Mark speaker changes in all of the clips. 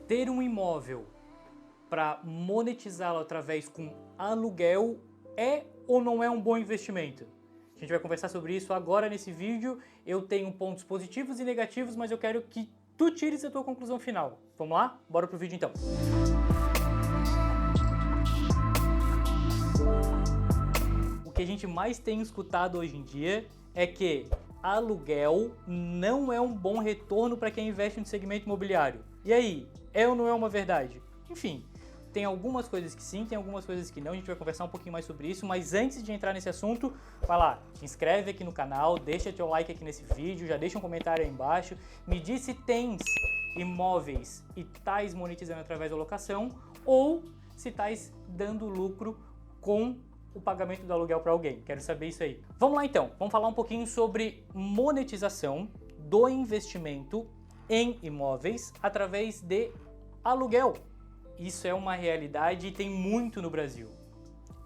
Speaker 1: ter um imóvel para monetizá-lo através com aluguel é ou não é um bom investimento? A gente vai conversar sobre isso agora nesse vídeo. Eu tenho pontos positivos e negativos, mas eu quero que tu tires a tua conclusão final. Vamos lá? Bora pro vídeo então. O que a gente mais tem escutado hoje em dia é que aluguel não é um bom retorno para quem investe no segmento imobiliário. E aí, é ou não é uma verdade? Enfim, tem algumas coisas que sim, tem algumas coisas que não, a gente vai conversar um pouquinho mais sobre isso, mas antes de entrar nesse assunto, vai lá, te inscreve aqui no canal, deixa teu like aqui nesse vídeo, já deixa um comentário aí embaixo, me diz se tens imóveis e tais monetizando através da locação ou se tais dando lucro com o pagamento do aluguel para alguém. Quero saber isso aí. Vamos lá então, vamos falar um pouquinho sobre monetização do investimento em imóveis através de aluguel. Isso é uma realidade e tem muito no Brasil.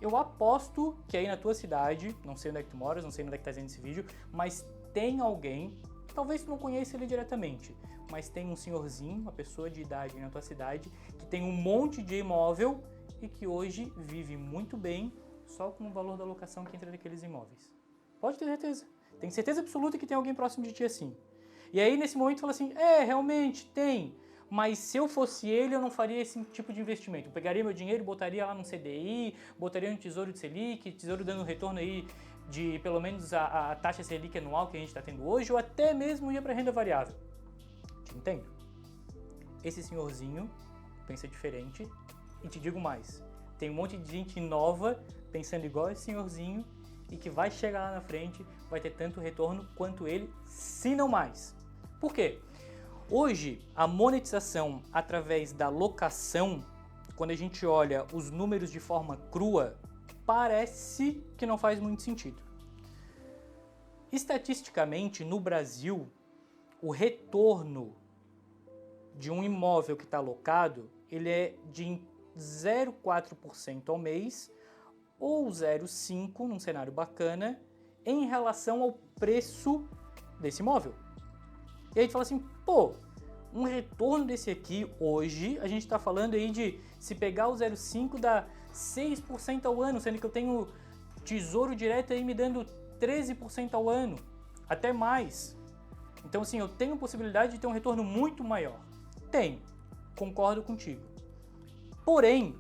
Speaker 1: Eu aposto que aí na tua cidade, não sei onde é que tu moras, não sei onde é que tá vendo esse vídeo, mas tem alguém, talvez tu não conheça ele diretamente, mas tem um senhorzinho, uma pessoa de idade na tua cidade, que tem um monte de imóvel e que hoje vive muito bem só com o valor da locação que entra naqueles imóveis. Pode ter certeza. Tenho certeza absoluta que tem alguém próximo de ti assim. E aí nesse momento fala assim, realmente tem. Mas se eu fosse ele, eu não faria esse tipo de investimento. Eu pegaria meu dinheiro, botaria lá no CDI, botaria no Tesouro de Selic, Tesouro dando retorno aí de pelo menos a taxa Selic anual que a gente está tendo hoje, ou até mesmo ia para renda variável. Te entendo. Esse senhorzinho pensa diferente e te digo mais. Tem um monte de gente nova pensando igual esse senhorzinho e que vai chegar lá na frente, vai ter tanto retorno quanto ele, se não mais. Por quê? Hoje, a monetização através da locação, quando a gente olha os números de forma crua, parece que não faz muito sentido. Estatisticamente, no Brasil, o retorno de um imóvel que está alocado, ele é de 0,4% ao mês ou 0,5% num cenário bacana em relação ao preço desse imóvel. E aí a gente fala assim, pô, um retorno desse aqui hoje, a gente está falando aí de, se pegar o 0,5 dá 6% ao ano, sendo que eu tenho tesouro direto aí me dando 13% ao ano, até mais. Então assim, eu tenho possibilidade de ter um retorno muito maior. Tenho, concordo contigo. Porém,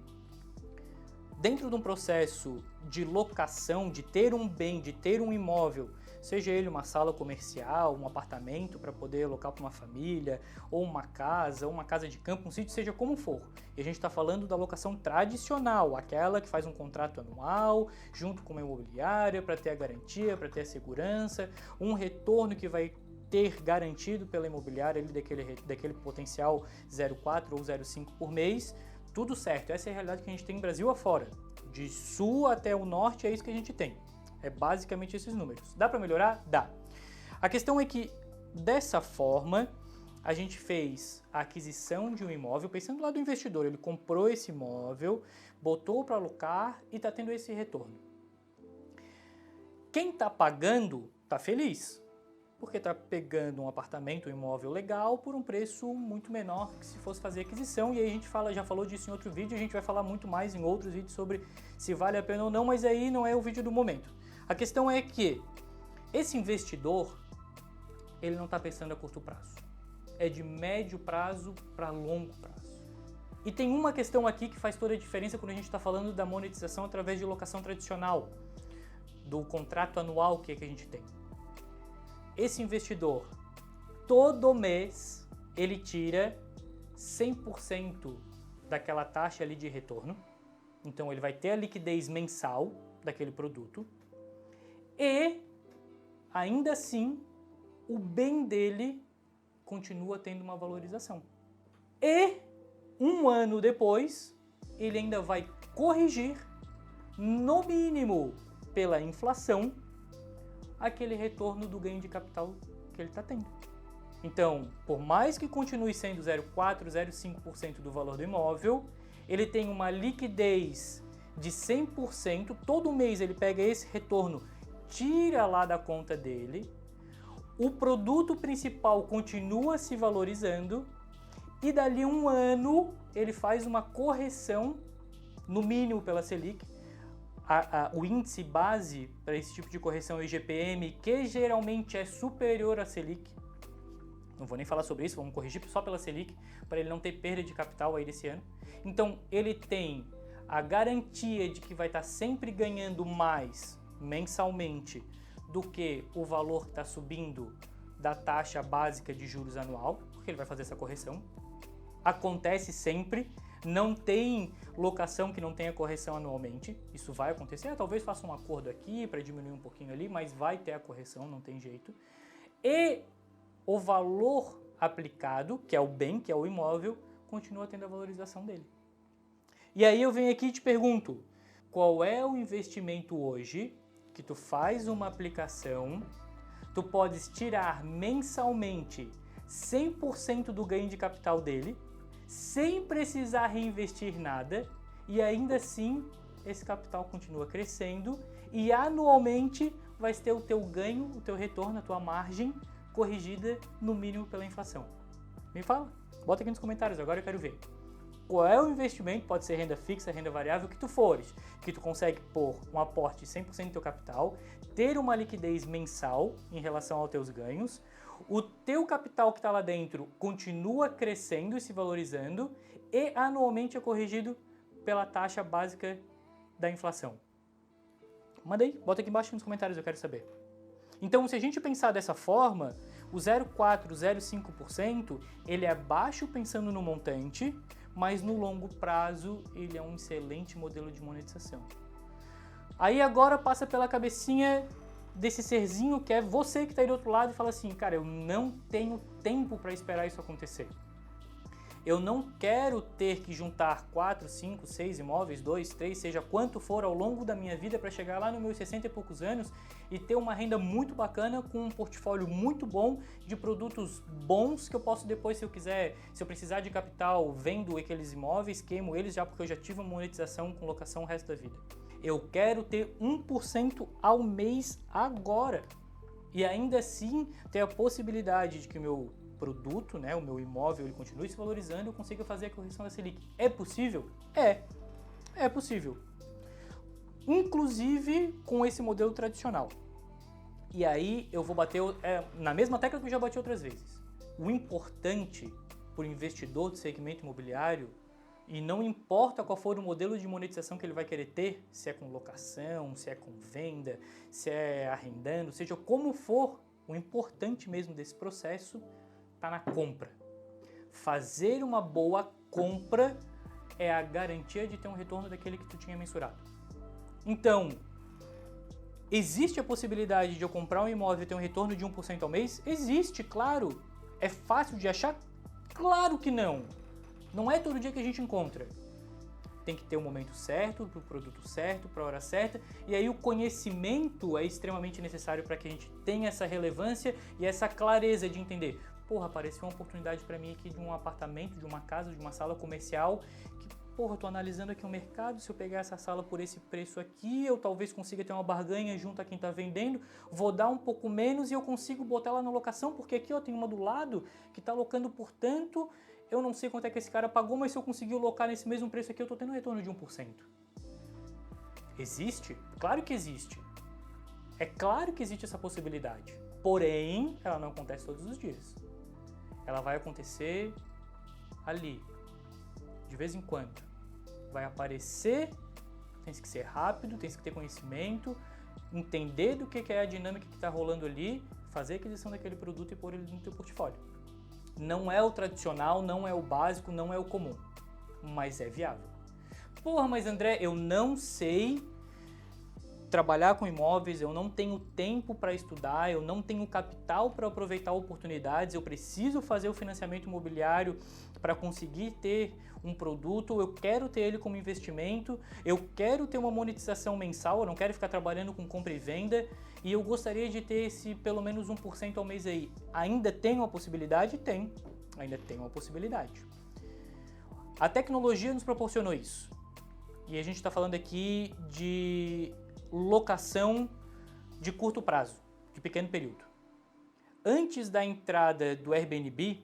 Speaker 1: dentro de um processo de locação, de ter um bem, de ter um imóvel, seja ele uma sala comercial, um apartamento para poder alocar para uma família, ou uma casa de campo, um sítio, seja como for. E a gente está falando da locação tradicional, aquela que faz um contrato anual, junto com uma imobiliária, para ter a garantia, para ter a segurança, um retorno que vai ter garantido pela imobiliária ali daquele potencial 0,4 ou 0,5 por mês. Tudo certo, essa é a realidade que a gente tem no Brasil afora. De sul até o norte é isso que a gente tem. É basicamente esses números. Dá para melhorar? Dá. A questão é que, dessa forma, a gente fez a aquisição de um imóvel, pensando lá do investidor, ele comprou esse imóvel, botou para alocar e está tendo esse retorno. Quem está pagando está feliz, porque está pegando um apartamento, um imóvel legal por um preço muito menor que se fosse fazer aquisição. E aí a gente já falou disso em outro vídeo, a gente vai falar muito mais em outros vídeos sobre se vale a pena ou não, mas aí não é o vídeo do momento. A questão é que esse investidor, ele não está pensando a curto prazo. É de médio prazo para longo prazo. E tem uma questão aqui que faz toda a diferença quando a gente está falando da monetização através de locação tradicional, do contrato anual que a gente tem. Esse investidor, todo mês, ele tira 100% daquela taxa ali de retorno. Então ele vai ter a liquidez mensal daquele produto. E, ainda assim, o bem dele continua tendo uma valorização. E, um ano depois, ele ainda vai corrigir, no mínimo pela inflação, aquele retorno do ganho de capital que ele está tendo. Então, por mais que continue sendo 0,4%, 0,5% do valor do imóvel, ele tem uma liquidez de 100%, todo mês ele pega esse retorno, tira lá da conta dele, o produto principal continua se valorizando e dali um ano ele faz uma correção, no mínimo pela Selic. O índice base para esse tipo de correção é o IGPM, que geralmente é superior à Selic. Não vou nem falar sobre isso, vamos corrigir só pela Selic, para ele não ter perda de capital aí desse ano. Então, ele tem a garantia de que vai estar sempre ganhando mais mensalmente do que o valor que está subindo da taxa básica de juros anual, porque ele vai fazer essa correção. Acontece sempre. Não tem locação que não tenha correção anualmente, isso vai acontecer, talvez faça um acordo aqui para diminuir um pouquinho ali, mas vai ter a correção, não tem jeito. E o valor aplicado, que é o bem, que é o imóvel, continua tendo a valorização dele. E aí eu venho aqui e te pergunto, qual é o investimento hoje que tu faz uma aplicação, tu podes tirar mensalmente 100% do ganho de capital dele, sem precisar reinvestir nada, e ainda assim esse capital continua crescendo e anualmente vai ter o teu ganho, o teu retorno, a tua margem corrigida no mínimo pela inflação. Me fala, bota aqui nos comentários, agora eu quero ver. Qual é o investimento, pode ser renda fixa, renda variável, que tu fores, que tu consegue pôr um aporte de 100% do teu capital, ter uma liquidez mensal em relação aos teus ganhos, o teu capital que está lá dentro continua crescendo e se valorizando e anualmente é corrigido pela taxa básica da inflação. Manda aí, bota aqui embaixo nos comentários, eu quero saber. Então, se a gente pensar dessa forma, o 0,4%, 0,5%, ele é baixo pensando no montante, mas no longo prazo ele é um excelente modelo de monetização. Aí agora passa pela cabecinha desse serzinho que é você que está aí do outro lado e fala assim, cara, eu não tenho tempo para esperar isso acontecer. Eu não quero ter que juntar 4, 5, 6 imóveis, 2, 3, seja quanto for ao longo da minha vida para chegar lá nos meus 60 e poucos anos e ter uma renda muito bacana com um portfólio muito bom de produtos bons que eu posso depois, se eu quiser, se eu precisar de capital, vendo aqueles imóveis, queimo eles já porque eu já tive uma monetização com locação o resto da vida. Eu quero ter 1% ao mês agora e ainda assim ter a possibilidade de que o meu produto, né, o meu imóvel, ele continue se valorizando e eu consiga fazer a correção da Selic. É possível? É possível. Inclusive com esse modelo tradicional. E aí eu vou bater na mesma tecla que eu já bati outras vezes. O importante para o investidor do segmento imobiliário, e não importa qual for o modelo de monetização que ele vai querer ter, se é com locação, se é com venda, se é arrendando, seja como for, o importante mesmo desse processo está na compra. Fazer uma boa compra é a garantia de ter um retorno daquele que tu tinha mensurado. Então, existe a possibilidade de eu comprar um imóvel e ter um retorno de 1% ao mês? Existe, claro. É fácil de achar? Claro que não. Não é todo dia que a gente encontra. Tem que ter o momento certo, para o produto certo, para a hora certa, e aí o conhecimento é extremamente necessário para que a gente tenha essa relevância e essa clareza de entender. Porra, apareceu uma oportunidade para mim aqui de um apartamento, de uma casa, de uma sala comercial, que, porra, eu tô analisando aqui o mercado, se eu pegar essa sala por esse preço aqui, eu talvez consiga ter uma barganha junto a quem tá vendendo, vou dar um pouco menos e eu consigo botar ela na locação, porque aqui eu tenho uma do lado que tá locando por tanto, eu não sei quanto é que esse cara pagou, mas se eu conseguir locar nesse mesmo preço aqui, eu tô tendo um retorno de 1%. Existe? Claro que existe. É claro que existe essa possibilidade. Porém, ela não acontece todos os dias. Ela vai acontecer ali, de vez em quando. Vai aparecer, tem que ser rápido, tem que ter conhecimento, entender do que é a dinâmica que está rolando ali, fazer a aquisição daquele produto e pôr ele no teu portfólio. Não é o tradicional, não é o básico, não é o comum, mas é viável. Porra, mas André, eu não sei trabalhar com imóveis, eu não tenho tempo para estudar, eu não tenho capital para aproveitar oportunidades, eu preciso fazer o financiamento imobiliário para conseguir ter um produto, eu quero ter ele como investimento, eu quero ter uma monetização mensal, eu não quero ficar trabalhando com compra e venda e eu gostaria de ter esse pelo menos 1% ao mês aí. Ainda tem uma possibilidade? Tem, ainda tem uma possibilidade. A tecnologia nos proporcionou isso. E a gente está falando aqui de locação de curto prazo, de pequeno período. Antes da entrada do Airbnb,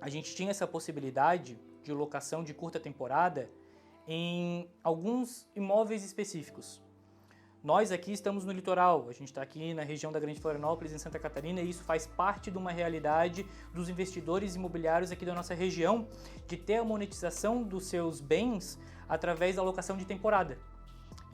Speaker 1: a gente tinha essa possibilidade de locação de curta temporada em alguns imóveis específicos. Nós aqui estamos no litoral, a gente está aqui na região da Grande Florianópolis, em Santa Catarina, e isso faz parte de uma realidade dos investidores imobiliários aqui da nossa região, de ter a monetização dos seus bens através da locação de temporada.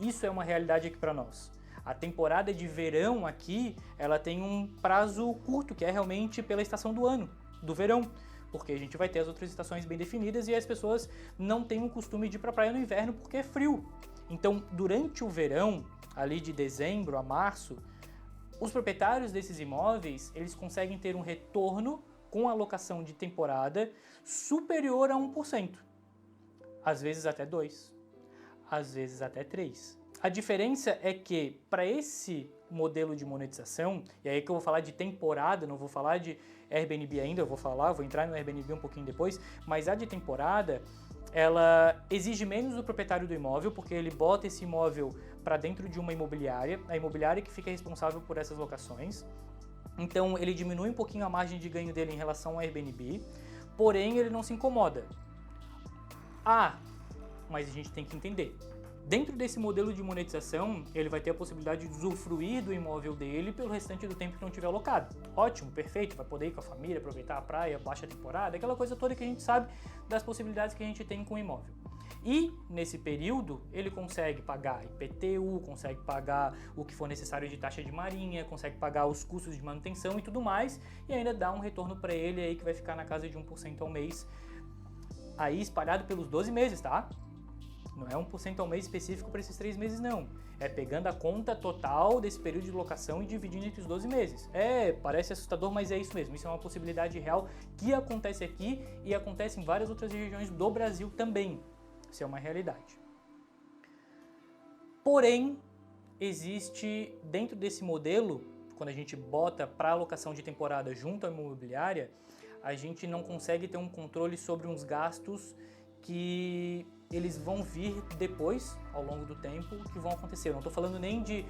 Speaker 1: Isso é uma realidade aqui para nós. A temporada de verão aqui, ela tem um prazo curto, que é realmente pela estação do ano, do verão, porque a gente vai ter as outras estações bem definidas e as pessoas não têm o costume de ir para a praia no inverno porque é frio. Então, durante o verão, ali de dezembro a março, os proprietários desses imóveis, eles conseguem ter um retorno com a locação de temporada superior a 1%. Às vezes até 2%, às vezes até 3%. A diferença é que, para esse modelo de monetização, e aí que eu vou falar de temporada, não vou falar de Airbnb ainda, vou entrar no Airbnb um pouquinho depois, mas a de temporada, ela exige menos do proprietário do imóvel, porque ele bota esse imóvel para dentro de uma imobiliária, a imobiliária que fica responsável por essas locações. Então ele diminui um pouquinho a margem de ganho dele em relação ao Airbnb, porém ele não se incomoda. Mas a gente tem que entender. Dentro desse modelo de monetização, ele vai ter a possibilidade de usufruir do imóvel dele pelo restante do tempo que não tiver alocado. Ótimo, perfeito, vai poder ir com a família, aproveitar a praia, baixa temporada, aquela coisa toda que a gente sabe das possibilidades que a gente tem com o imóvel. E, nesse período, ele consegue pagar IPTU, consegue pagar o que for necessário de taxa de marinha, consegue pagar os custos de manutenção e tudo mais, e ainda dá um retorno para ele aí que vai ficar na casa de 1% ao mês, aí espalhado pelos 12 meses, tá? Não é 1% ao mês específico para esses 3 meses, não. É pegando a conta total desse período de locação e dividindo entre os 12 meses. Parece assustador, mas é isso mesmo. Isso é uma possibilidade real que acontece aqui e acontece em várias outras regiões do Brasil também. Isso é uma realidade. Porém, existe dentro desse modelo, quando a gente bota para alocação de temporada junto à imobiliária, a gente não consegue ter um controle sobre uns gastos que eles vão vir depois, ao longo do tempo, que vão acontecer. Eu não estou falando nem de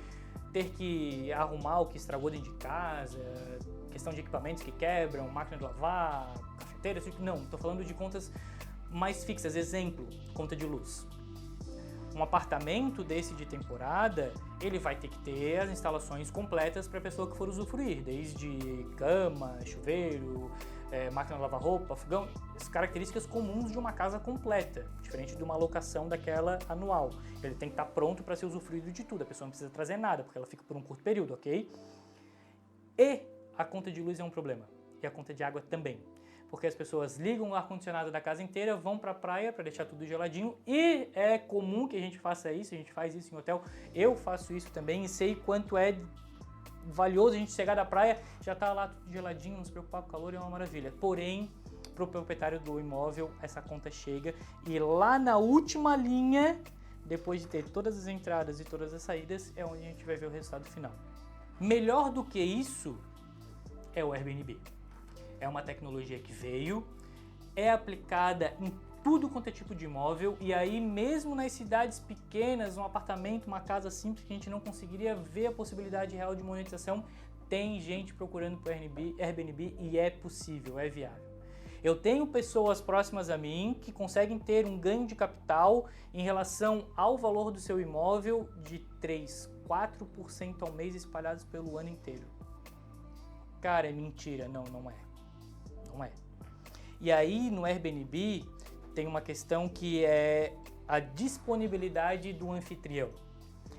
Speaker 1: ter que arrumar o que estragou dentro de casa, questão de equipamentos que quebram, máquina de lavar, cafeteira, não. Estou falando de contas mais fixas. Exemplo, conta de luz. Um apartamento desse de temporada, ele vai ter que ter as instalações completas para a pessoa que for usufruir, desde cama, chuveiro, máquina de lavar roupa, fogão, as características comuns de uma casa completa, diferente de uma locação daquela anual. Ele tem que estar pronto para ser usufruído de tudo, a pessoa não precisa trazer nada, porque ela fica por um curto período, ok? E a conta de luz é um problema, e a conta de água também. Porque as pessoas ligam o ar-condicionado da casa inteira, vão para a praia para deixar tudo geladinho, e é comum que a gente faça isso, a gente faz isso em hotel, eu faço isso também e sei quanto é valioso a gente chegar da praia, já tá lá tudo geladinho, não se preocupar com o calor, é uma maravilha. Porém, pro proprietário do imóvel, essa conta chega e lá na última linha, depois de ter todas as entradas e todas as saídas, é onde a gente vai ver o resultado final. Melhor do que isso é o Airbnb. É uma tecnologia que veio, é aplicada em tudo quanto é tipo de imóvel, e aí mesmo nas cidades pequenas, um apartamento, uma casa simples que a gente não conseguiria ver a possibilidade real de monetização, tem gente procurando por Airbnb e é possível, é viável. Eu tenho pessoas próximas a mim que conseguem ter um ganho de capital em relação ao valor do seu imóvel de 3, 4% ao mês espalhados pelo ano inteiro. Cara, é mentira, não é. Não é. E aí no Airbnb tem uma questão que é a disponibilidade do anfitrião.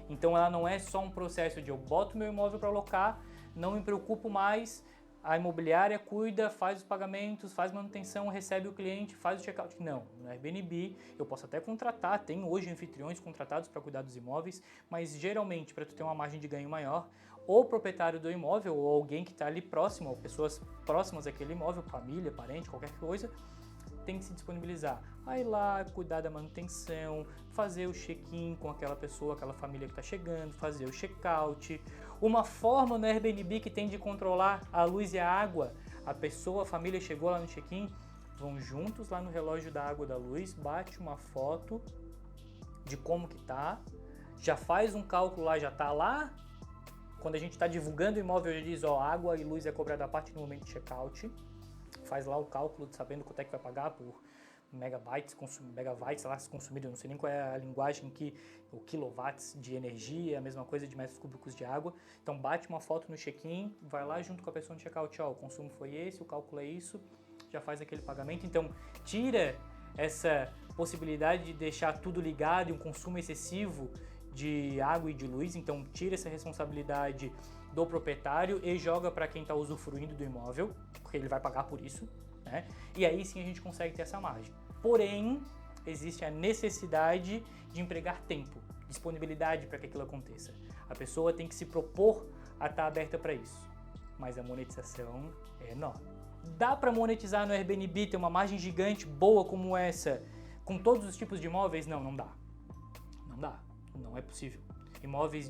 Speaker 1: Então ela não é só um processo de eu boto meu imóvel para alocar, não me preocupo mais, a imobiliária cuida, faz os pagamentos, faz manutenção, recebe o cliente, faz o check-out. Não, no Airbnb eu posso até contratar, tem hoje anfitriões contratados para cuidar dos imóveis, mas geralmente para tu ter uma margem de ganho maior, ou o proprietário do imóvel ou alguém que está ali próximo, ou pessoas próximas àquele imóvel, família, parente, qualquer coisa, tem que se disponibilizar a ir lá, cuidar da manutenção, fazer o check-in com aquela pessoa, aquela família que está chegando, fazer o check-out. Uma forma no Airbnb que tem de controlar a luz e a água, a pessoa, a família chegou lá no check-in, vão juntos lá no relógio da água e da luz, bate uma foto de como que tá, já faz um cálculo lá, já tá lá, quando a gente está divulgando o imóvel, já diz, água e luz é cobrada à parte no momento de check-out. faz lá o cálculo sabendo quanto é que vai pagar por megabytes, sei lá, consumido, eu não sei nem qual é a linguagem o quilowatts de energia, a mesma coisa de metros cúbicos de água. Então bate uma foto no check-in, vai lá junto com a pessoa no check-out, ó, o consumo foi esse, o cálculo é isso, já faz aquele pagamento. Então tira essa possibilidade de deixar tudo ligado e um consumo excessivo de água e de luz, então tira essa responsabilidade do proprietário e joga para quem está usufruindo do imóvel, porque ele vai pagar por isso, né? E aí sim a gente consegue ter essa margem. Porém, existe a necessidade de empregar tempo, disponibilidade para que aquilo aconteça. A pessoa tem que se propor a estar aberta para isso, mas a monetização é enorme. Dá para monetizar no Airbnb, ter uma margem gigante boa como essa, com todos os tipos de imóveis? Não, não dá. Não dá, não é possível. Imóveis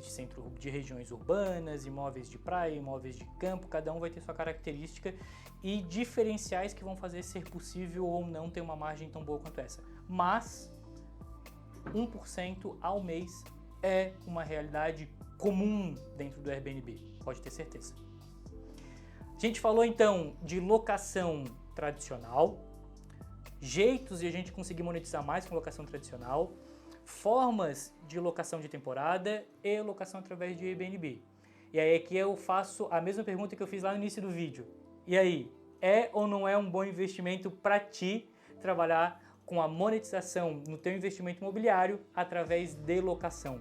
Speaker 1: de regiões urbanas, imóveis de praia, imóveis de campo, cada um vai ter sua característica e diferenciais que vão fazer ser possível ou não ter uma margem tão boa quanto essa. Mas 1% ao mês é uma realidade comum dentro do Airbnb, pode ter certeza. A gente falou então de locação tradicional, jeitos de a gente conseguir monetizar mais com locação tradicional, formas de locação de temporada e locação através de Airbnb. E aí aqui eu faço a mesma pergunta que eu fiz lá no início do vídeo. E aí, é ou não é um bom investimento para ti trabalhar com a monetização no teu investimento imobiliário através de locação?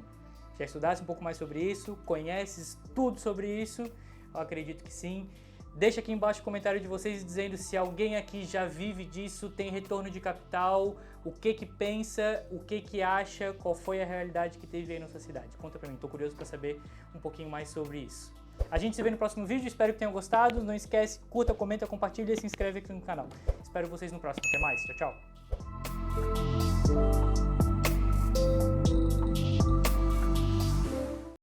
Speaker 1: Já estudasse um pouco mais sobre isso? Conheces tudo sobre isso? Eu acredito que sim. Deixa aqui embaixo o comentário de vocês dizendo se alguém aqui já vive disso, tem retorno de capital, o que pensa, o que acha, qual foi a realidade que teve aí na sua cidade. Conta pra mim, tô curioso pra saber um pouquinho mais sobre isso. A gente se vê no próximo vídeo, espero que tenham gostado. Não esquece, curta, comenta, compartilha e se inscreve aqui no canal. Espero vocês no próximo. Até mais, tchau, tchau.